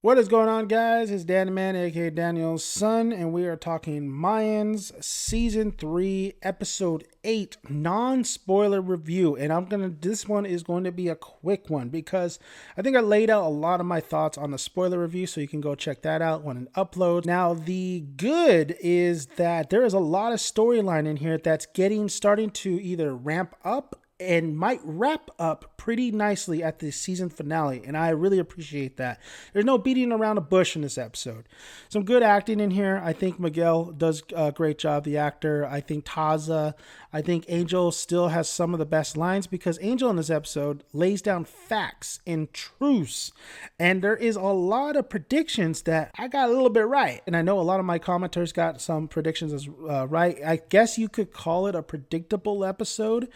What is going on, guys? It's Danny Man, aka Daniel's son, and we are talking Mayans Season 3, Episode 8, non-spoiler review. And this one is going to be a quick one because I think I laid out a lot of my thoughts on the spoiler review, so you can go check that out when it uploads. Now, the good is that there is a lot of storyline in here that's starting to either ramp up and might wrap up pretty nicely at the season finale, and I really appreciate that. There's no beating around a bush in this episode. Some good acting in here. I think Miguel does a great job, the actor. I think Taza, I think Angel still has some of the best lines because Angel in this episode lays down facts and truths, and there is a lot of predictions that I got a little bit right, and I know a lot of my commenters got some predictions as right. I guess you could call it a predictable episode.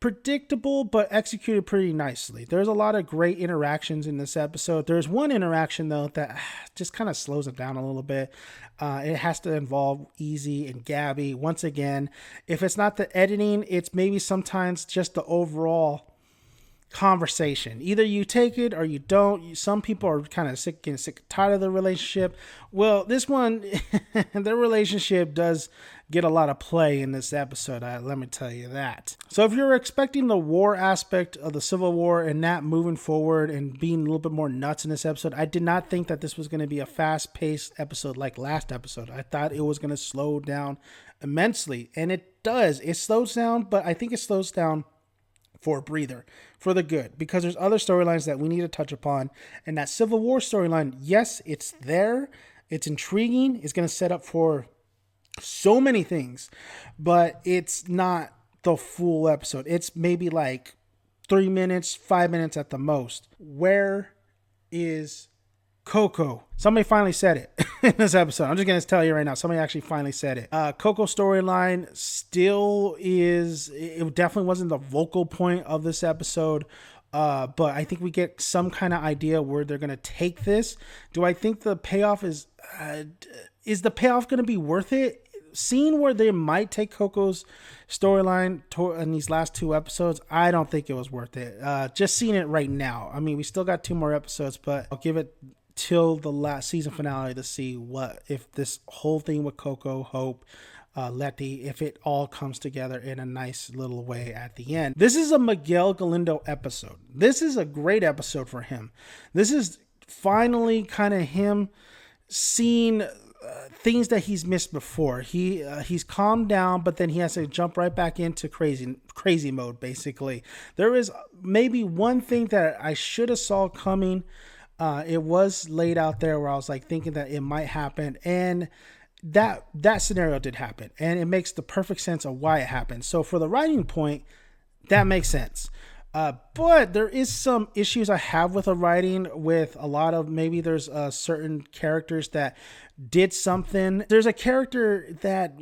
Predictable, but executed pretty nicely. There's a lot of great interactions in this episode. There's one interaction, though, that just kind of slows it down a little bit. It has to involve Easy and Gabby. Once again, if it's not the editing, it's maybe sometimes just the overall conversation. Either you take it or you don't. Some people are kind of getting sick and tired of the relationship. Well, this one, their relationship does get a lot of play in this episode. Let me tell you that. So if you're expecting the war aspect of the Civil War and that moving forward and being a little bit more nuts in this episode, I did not think that this was going to be a fast-paced episode like last episode. I thought it was going to slow down immensely, and it does. It slows down, but I think it slows down for a breather, for the good, because there's other storylines that we need to touch upon. And that Civil War storyline, yes, it's there. It's intriguing. It's going to set up for so many things, but it's not the full episode. It's maybe like 3 minutes, 5 minutes at the most. Where is Coco? Somebody finally said it in this episode. I'm just going to tell you right now. Somebody actually finally said it. Coco storyline still is, it definitely wasn't the vocal point of this episode. But I think we get some kind of idea where they're going to take this. Do I think the payoff is the payoff going to be worth it? Seeing where they might take Coco's storyline in these last 2 episodes, I don't think it was worth it. Just seeing it right now. I mean, we still got 2 more episodes, but I'll give it till the last season finale to see if this whole thing with Coco, Hope, Letty, if it all comes together in a nice little way at the end. This is a Miguel Gallindo episode. This is a great episode for him. This is finally kind of him seeing things that he's missed before. He's calmed down, but then he has to jump right back into crazy mode, basically. There is maybe one thing that I should have saw coming. It was laid out there where I was like thinking that it might happen, and that scenario did happen, and it makes the perfect sense of why it happened. So for the writing point, that makes sense. But there is some issues I have with the writing, with a lot of, maybe there's certain characters that did something. There's a character that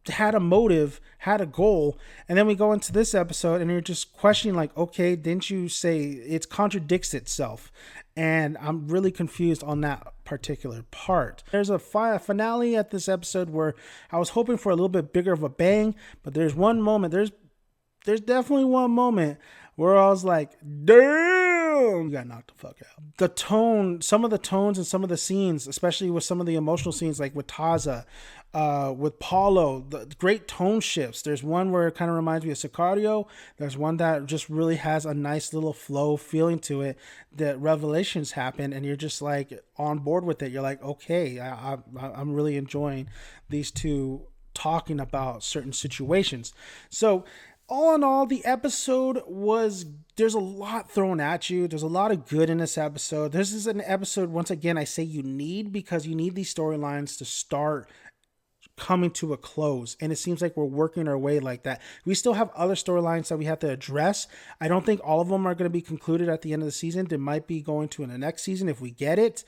had a motive, had a goal, and then we go into this episode and you're just questioning, like, okay, didn't you say it contradicts itself? And I'm really confused on that particular part. There's a finale at this episode where I was hoping for a little bit bigger of a bang, but there's one moment, there's definitely one moment where I was like, damn, you got knocked the fuck out. The tone, some of the tones and some of the scenes, especially with some of the emotional scenes, like with Taza, with Paulo, the great tone shifts. There's one where it kind of reminds me of Sicario. There's one that just really has a nice little flow feeling to it, that revelations happen and you're just like on board with it. You're like, okay, I'm really enjoying these two talking about certain situations. So all in all, the episode there's a lot thrown at you. There's a lot of good in this episode. This is an episode, once again, I say you need, because you need these storylines to start coming to a close, and it seems like we're working our way like that. We still have other storylines that we have to address. I don't think all of them are going to be concluded at the end of the season. They might be going to in the next season if we get it,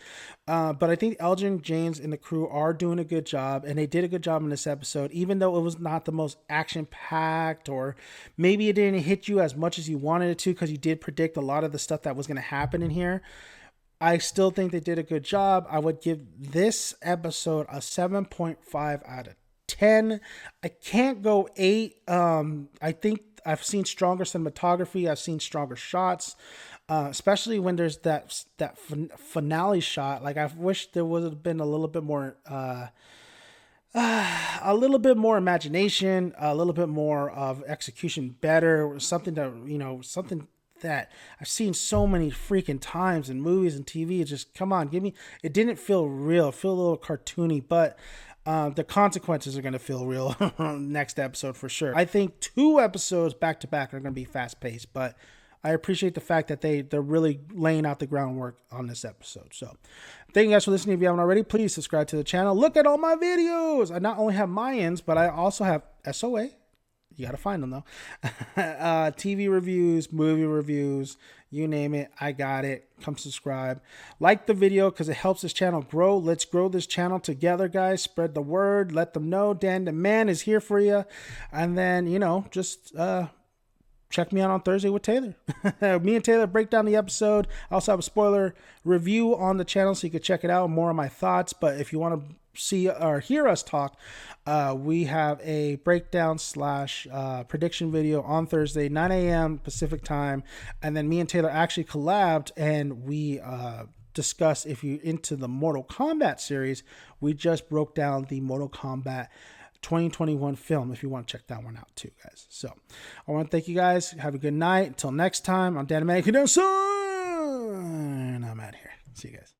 but I think Elgin James and the crew are doing a good job, and they did a good job in this episode, even though it was not the most action-packed, or maybe it didn't hit you as much as you wanted it to, because you did predict a lot of the stuff that was going to happen in here. I still think they did a good job. I would give this episode a 7.5 out of 10. I can't go 8. I think I've seen stronger cinematography. I've seen stronger shots. especially when there's that finale shot. Like, I wish there would have been a little bit more imagination, a little bit more of execution better, something that I've seen so many freaking times in movies and TV. It's just, come on, give me. It didn't feel real. It felt a little cartoony, but the consequences are going to feel real next episode for sure. I think 2 episodes back to back are going to be fast paced, but I appreciate the fact that they're really laying out the groundwork on this episode. So thank you guys for listening. If you haven't already, please subscribe to the channel. Look at all my videos. I not only have Mayans, but I also have SOA. You got to find them though. TV reviews, movie reviews, you name it. I got it. Come subscribe. Like the video because it helps this channel grow. Let's grow this channel together, guys. Spread the word. Let them know Dan the Man is here for you. And then, just check me out on Thursday with Taylor. Me and Taylor break down the episode. I also have a spoiler review on the channel so you can check it out. More of my thoughts. But if you want to see or hear us talk, we have a breakdown / prediction video on Thursday, 9 a.m. Pacific time. And then me and Taylor actually collabed and we discuss, if you're into the Mortal Kombat series, we just broke down the Mortal Kombat 2021 film, if you want to check that one out too, guys. So I want to thank you guys. Have a good night. Until next time, I'm Dan the Man, and I'm out of here. See you guys.